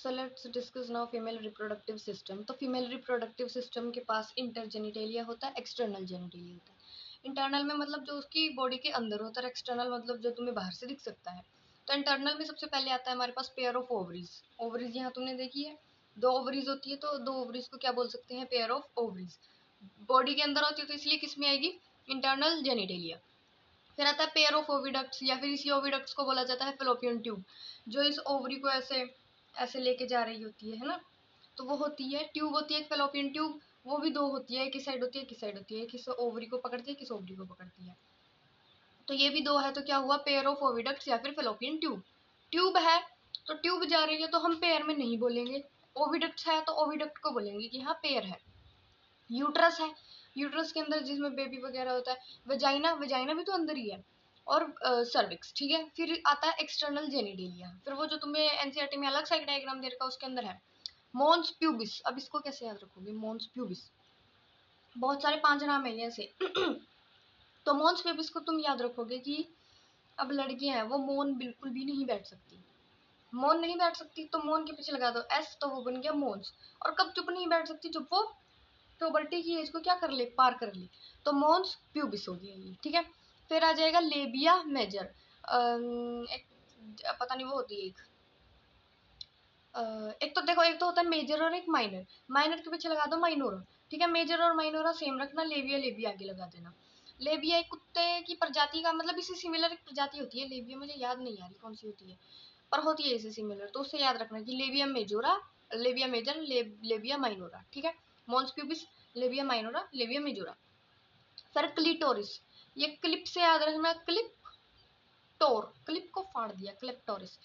So let's discuss now female reproductive system. तो female reproductive system के पास इंटरजेनिटेलिया होता है, एक्सटर्नल जेनिटेलिया होता है। इंटरनल में मतलब जो उसकी बॉडी के अंदर होता है, एक्सटर्नल मतलब जो तुम्हें बाहर से दिख सकता है। तो इंटरनल में सबसे पहले आता है हमारे पास पेयर ऑफ ओवरीज। ओवरीज यहाँ तुमने देखी है, दो ओवरीज होती है, तो दो ओवरीज को क्या बोल सकते हैं, पेयर ऑफ ओवरीज। बॉडी के अंदर होती है तो इसलिए किस में आएगी, इंटरनल जेनिटेलिया। फिर आता है पेयर ऑफ ओविडक्ट्स, या फिर इसी ओविडक्ट्स को बोला जाता है फेलोपियन ट्यूब, जो इस ओवरी को ऐसे ऐसे लेके जा रही होती है ना। तो वो होती है ट्यूब, होती है फेलोपियन ट्यूब। वो भी दो होती है, किस साइड होती है, किस साइड होती है, किस ओवरी को पकड़ती है, किस ओवरी को पकड़ती है। तो ये भी दो है, तो क्या हुआ, पेयर ऑफ ओविडक्ट्स या फिर फेलोपियन ट्यूब। ट्यूब है तो ट्यूब जा रही है, तो हम पेयर में नहीं बोलेंगे। ओविडक्ट्स है तो ओविडक्ट को बोलेंगे कि हाँ पेयर है। यूट्रस है, यूट्रस के अंदर जिसमें बेबी वगैरह होता है। वजाइना, वजाइना भी तो अंदर ही है। और सर्विक्स, ठीक है। फिर आता है एक्सटर्नल जेनिटेलिया, फिर वो जो तुम्हें एनसीईआरटी में अलग सा एक डायग्राम दे रखा है उसके अंदर है मोन्स प्यूबिस। अब इसको कैसे याद रखोगे, मोन्स प्यूबिस, बहुत सारे 5 नाम है ऐसे। तो मोन्स प्यूबिस को तुम याद रखोगे कि अब लड़कियां हैं वो मौन बिल्कुल भी नहीं बैठ सकती। मौन नहीं बैठ सकती तो मौन के पीछे लगा दो एस, तो वो बन गया मोन्स। और कब चुप नहीं बैठ सकती, जब वो प्यूबर्टी की एज को क्या कर ले, पार कर ले, तो मोन्स प्यूबिस हो गया ये, ठीक है। फिर आ जाएगा लेबिया मेजर। एक पता नहीं वो होती है एक तो देखो, एक तो होता है मेजर और एक माइनर। माइनर के पीछे लगा दो माइनोरा, ठीक है। मेजर और माइनोरा सेम रखना, लेबिया लेबिया आगे लगा देना। लेबिया एक कुत्ते की प्रजाति का मतलब इससे सिमिलर एक प्रजाति होती है लेबिया, मुझे याद नहीं आ रही कौन सी होती है, पर होती है इससे सिमिलर, तो उससे याद रखना कि labia majora, labia major, labia minora, ठीक है। Mons pubis, labia minora, labia majora. फिर क्लिटोरिस, ये क्लिप से याद रखना, क्लिप टोर, क्लिप को फाड़ दिया, क्लिप्टोरिस।